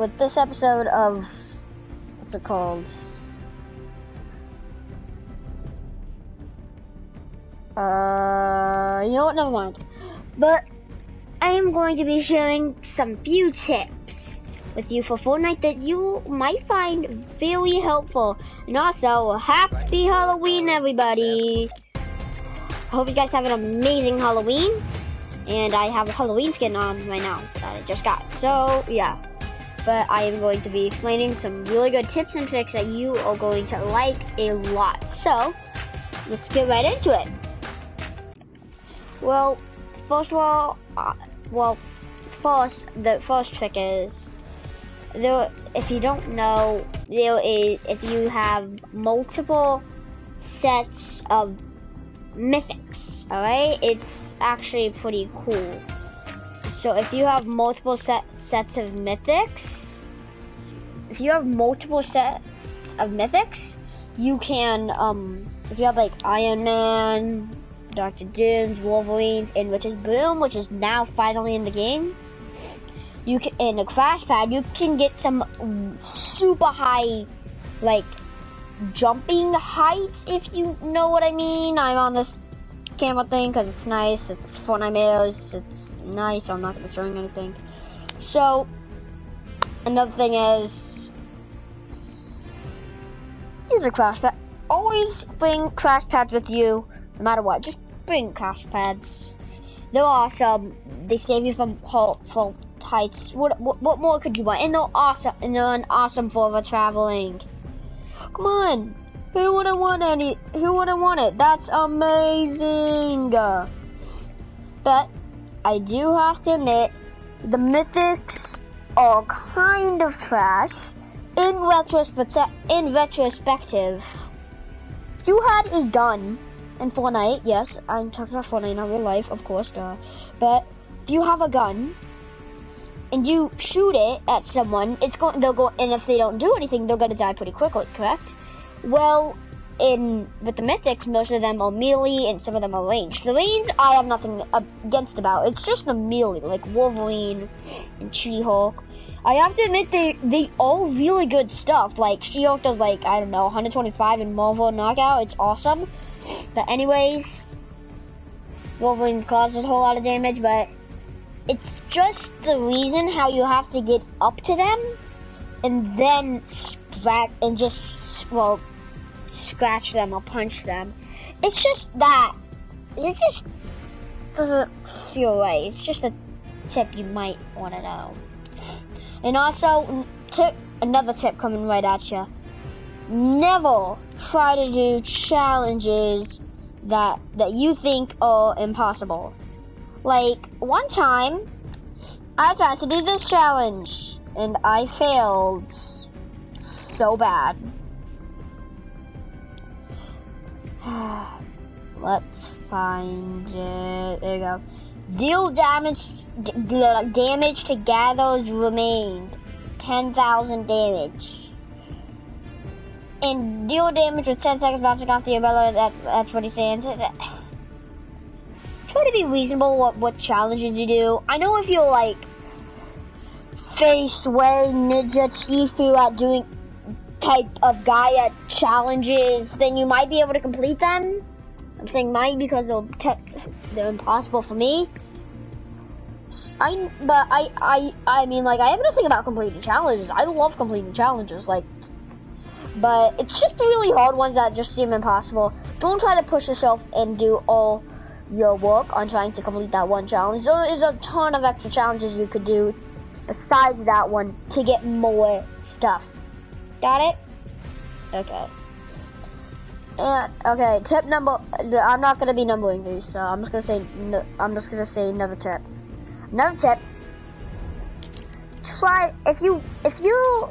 with this episode of, what's it called? You know what, never mind. But I am going to be sharing some few tips with you for Fortnite that you might find very helpful. And also, happy Halloween, everybody! I hope you guys have an amazing Halloween. And I have a Halloween skin on right now that I just got. So, yeah. But I am going to be explaining some really good tips and tricks that you are going to like a lot. So, let's get right into it. Well, first of all, the first trick is, if you don't know, if you have multiple sets of mythics, alright? It's actually pretty cool. So if you have multiple sets of mythics, you can, if you have like Iron Man, Dr. Doom's, Wolverine's, and which is now finally in the game, you can, in a crash pad, you can get some super high, like, jumping heights, if you know what I mean. I'm on this camera thing because it's nice. It's Fortnite Mails. It's nice. I'm not going to be showing anything. So, another thing is, use a crash pad. Always bring crash pads with you, no matter what. Just bring crash pads. They're awesome. They save you from fault heights. What more could you want? And they're awesome. And they're awesome for traveling. Come on. Who wouldn't want it? That's amazing. But I do have to admit, the mythics are kind of trash in retrospective. If you had a gun in Fortnite, yes, I'm talking about Fortnite, not real life, of course, but if you have a gun and you shoot it at someone, they'll go, and if they don't do anything, they're gonna die pretty quickly, correct? Well, with the mythics, most of them are melee and some of them are ranged. The ranged, I have nothing against about. It's just the melee, like Wolverine and She-Hulk. I have to admit, they all really good stuff. Like, She-Hulk does, like, I don't know, 125 in Marvel Knockout. It's awesome. But anyways, Wolverine causes a whole lot of damage, but it's just the reason how you have to get up to them and then scratch them or punch them. It's just that. It just doesn't feel right. It's just a tip you might want to know. And also, another tip coming right at you. Never try to do challenges that you think are impossible. Like, one time, I tried to do this challenge, and I failed so bad. Let's find it. There you go. Deal damage to gatherers remained. 10,000 damage. And deal damage with 10 seconds bouncing off the umbrella. That's what he's saying. Try to be reasonable what challenges you do. I know if you're like Face Way Ninja Chifu at doing type of guy at challenges, then you might be able to complete them. I'm saying might because they're impossible for me. I mean, like, I have nothing about completing challenges. I love completing challenges, like, but it's just really hard ones that just seem impossible. Don't try to push yourself and do all your work on trying to complete that one challenge. There is a ton of extra challenges you could do besides that one to get more stuff. Got it? Okay. And okay, tip number. I'm not gonna be numbering these, so I'm just gonna say. Another tip. Another tip. Try if you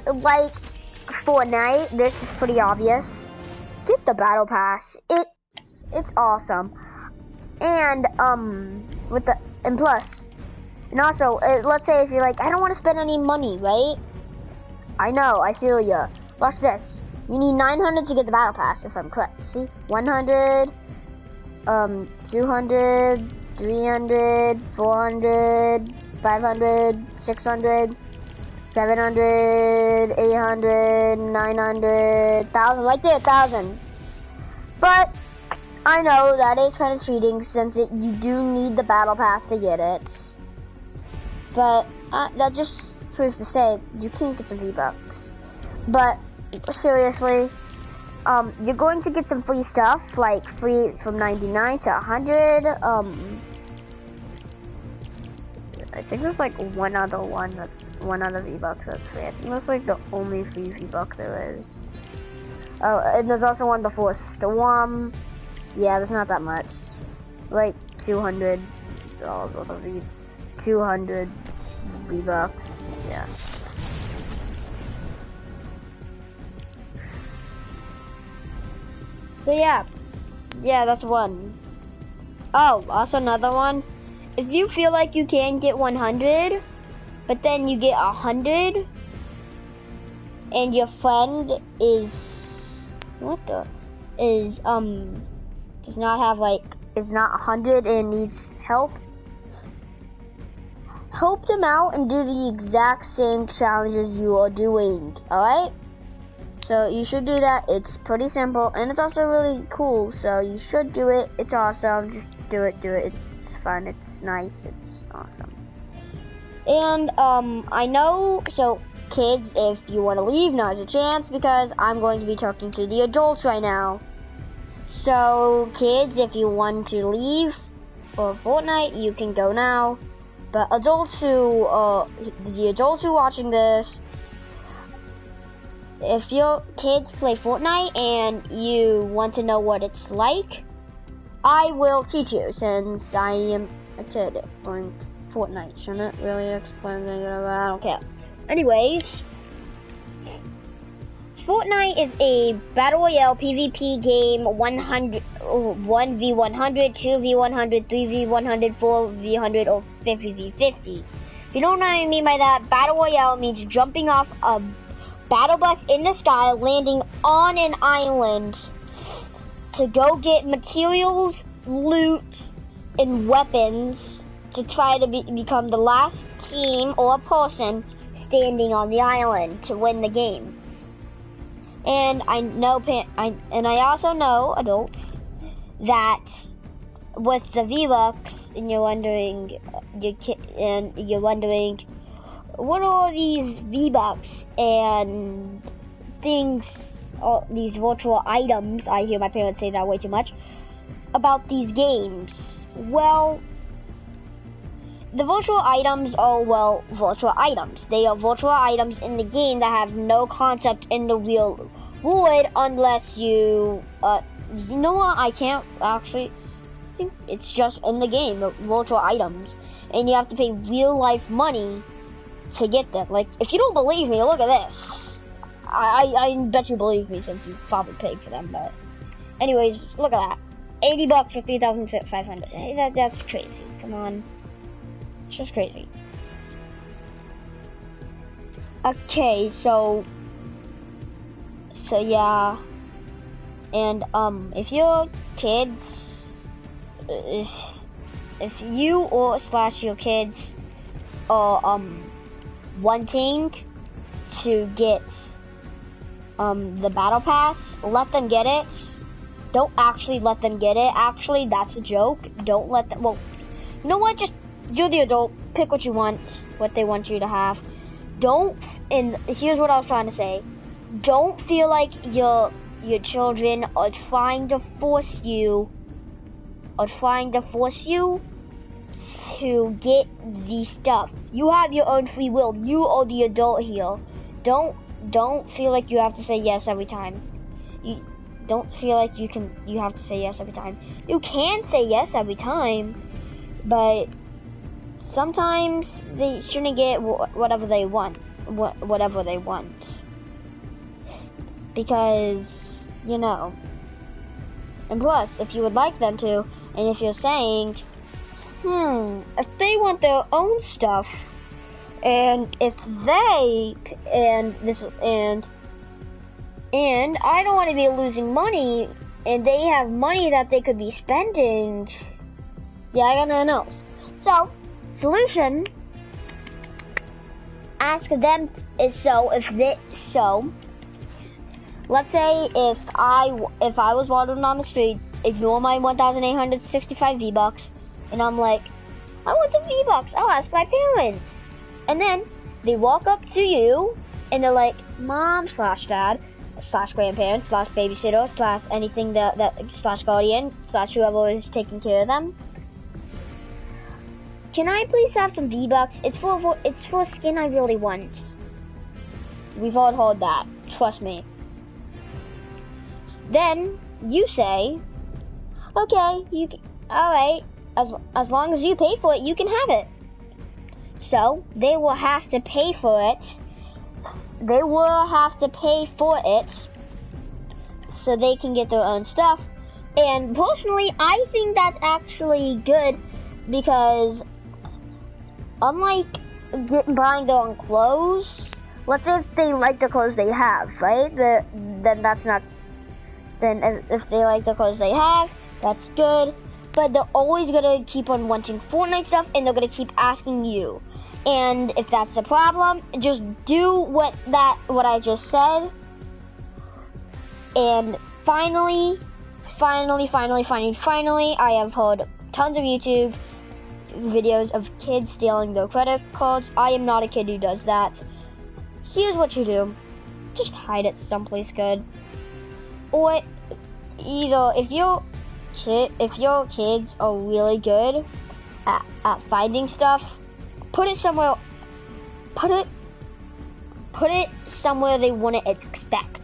like Fortnite. This is pretty obvious. Get the battle pass. It's awesome. And plus, and also, let's say if you're like, I don't want to spend any money, right? I know, I feel ya. Watch this. You need 900 to get the battle pass, if I'm correct. See? 100, 200, 300, 400, 500, 600, 700, 800, 900, 1,000, right there, 1,000. But I know that is kind of cheating since you do need the battle pass to get it. But that just proves to say you can't get some V-Bucks. But seriously, you're going to get some free stuff, like free from 99 to 100. I think there's like one other V-Bucks that's free. I think that's like the only free V-Buck there is. Oh, and there's also one before Storm. Yeah, there's not that much. Like $200 worth of 200 V-Bucks. Yeah. So yeah, that's one. Oh, also another one. If you feel like you can get 100, but then you get 100, and your friend is does not have is not 100 and needs help, help them out and do the exact same challenges you are doing. All right. So you should do that. It's pretty simple, and it's also really cool. So you should do it. It's awesome. Just do it. It's fun. It's nice. It's awesome. And I know. So kids, if you want to leave, now's your chance because I'm going to be talking to the adults right now. So kids, if you want to leave for Fortnite, you can go now. But adults who watching this. If your kids play Fortnite and you want to know what it's like, I will teach you since I am a kid playing Fortnite. Shouldn't really explain it, I don't care. Anyways, Fortnite is a Battle Royale PvP game, 1v100, 2v100, 3v100, 4v100, or 50v50. If you don't know what I mean by that, Battle Royale means jumping off a battle bus in the sky, landing on an island to go get materials, loot, and weapons to try to become the last team or person standing on the island to win the game. And I also know adults that with the V-Bucks, and you're wondering, what are these V-Bucks and things, all these virtual items, I hear my parents say that way too much, about these games? Well, the virtual items are, virtual items. They are virtual items in the game that have no concept in the real world unless you know what, I can't actually think it's just in the game, the virtual items. And you have to pay real life money to get them. Like, if you don't believe me, look at this. I bet you believe me since you probably paid for them, but anyways, look at that. $80 for 3,500. That's crazy. Come on. It's just crazy. Okay, so yeah. And if your kids, if you or / your kids are wanting to get the battle pass, let them get it. Don't actually let them get it. Actually, that's a joke. Don't let them. Well, you know what? Just you're the adult. Pick what you want, what they want you to have. Don't. And here's what I was trying to say. Don't feel like your children are trying to force you. To get the stuff. You have your own free will. You are the adult here. Don't feel like you have to say yes every time. You don't feel like you have to say yes every time. You can say yes every time, but sometimes they shouldn't get whatever they want. Whatever they want. Because, and plus, if you would like them to, and if you're saying, if they want their own stuff, and if they, and I don't want to be losing money, and they have money that they could be spending, yeah, I got nothing else. So, solution, ask them. Let's say if I was wandering on the street, ignore my 1,865 V-Bucks, and I'm like, I want some V-Bucks. I'll ask my parents, and then they walk up to you and they're like, Mom / Dad / grandparents / babysitter / anything that / guardian / whoever is taking care of them. Can I please have some V-Bucks? It's for a skin I really want. We've all heard that. Trust me. Then you say, okay, alright, as long as you pay for it, you can have it. So they will have to pay for it. They will have to pay for it so they can get their own stuff. And personally, I think that's actually good because unlike buying their own clothes, let's say if they like the clothes they have, right? Then that's not. Then if they like the clothes they have, that's good. But they're always gonna keep on wanting Fortnite stuff, and they're gonna keep asking you. And if that's a problem, just do what I just said. And finally, I have heard tons of YouTube videos of kids stealing their credit cards. I am not a kid who does that. Here's what you do. Just hide it someplace good. Or either if your kids are really good at finding stuff, put it somewhere they wouldn't expect.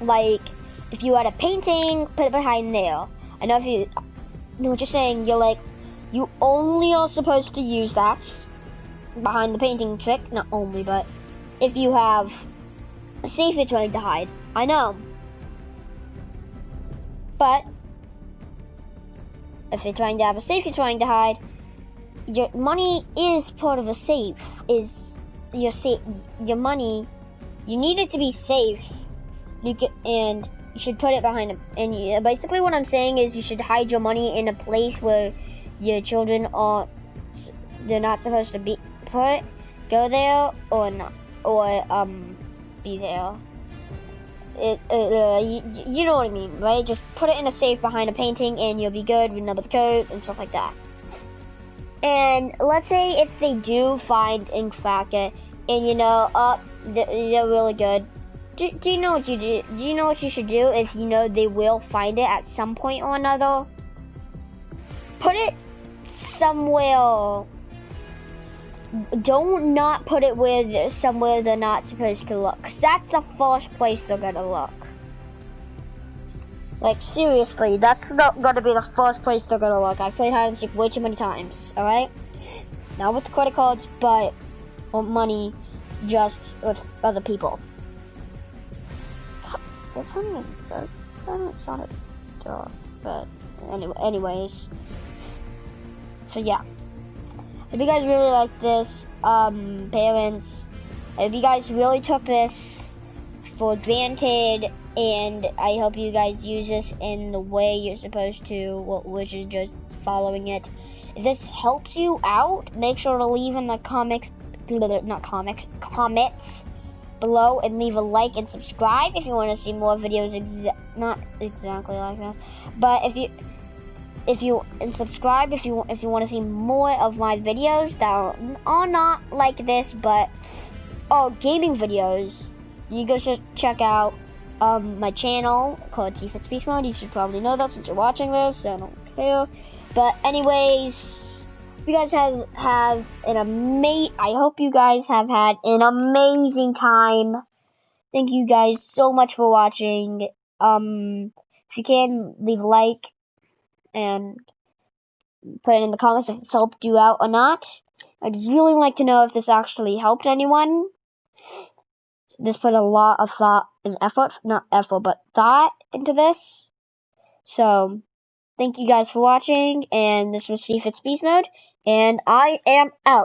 Like if you had a painting, put it behind there. I know if you know what you're saying, you're like, you only are supposed to use that behind the painting trick. Not only, but if you have a safe you're trying to hide. I know. But if you're trying to have a safe you're trying to hide, your money is part of a safe. Your money, you need it to be safe. And you should put it behind them. And basically what I'm saying is you should hide your money in a place where your children they're not supposed to be put. Go there or not, or be there. You know what I mean, right? Just put it in a safe behind a painting and you'll be good. Remember the code and stuff like that. And let's say if they do find and crack it, and they're really good. Do you know what you do? Do you know what you should do if you know they will find it at some point or another? Put it somewhere. Don't not put it somewhere they're not supposed to look. 'Cause that's the first place they're gonna look. Like seriously, that's not gonna be the first place they're gonna look. I've played hide and seek way too many times. All right, not with credit cards, but money, just with other people. It's not a dog, but anyways. So yeah. If you guys really like this, parents, if you guys really took this for granted, and I hope you guys use this in the way you're supposed to, which is just following it. If this helps you out, make sure to leave in the comments below and leave a like and subscribe if you want to see more videos, not exactly like this, but if you subscribe if you want to see more of my videos that are not like this but gaming videos. You guys should check out my channel called T-Fits Beast Mode. You should probably know that since you're watching this, so I don't care. But anyways, you guys have I hope you guys have had an amazing time. Thank you guys so much for watching. If you can, leave a like and put it in the comments if it's helped you out or not. I'd really like to know if this actually helped anyone. This put a lot of thought and effort, not effort, but thought into this. So, thank you guys for watching, and this was T-Fits Beast Mode, and I am out.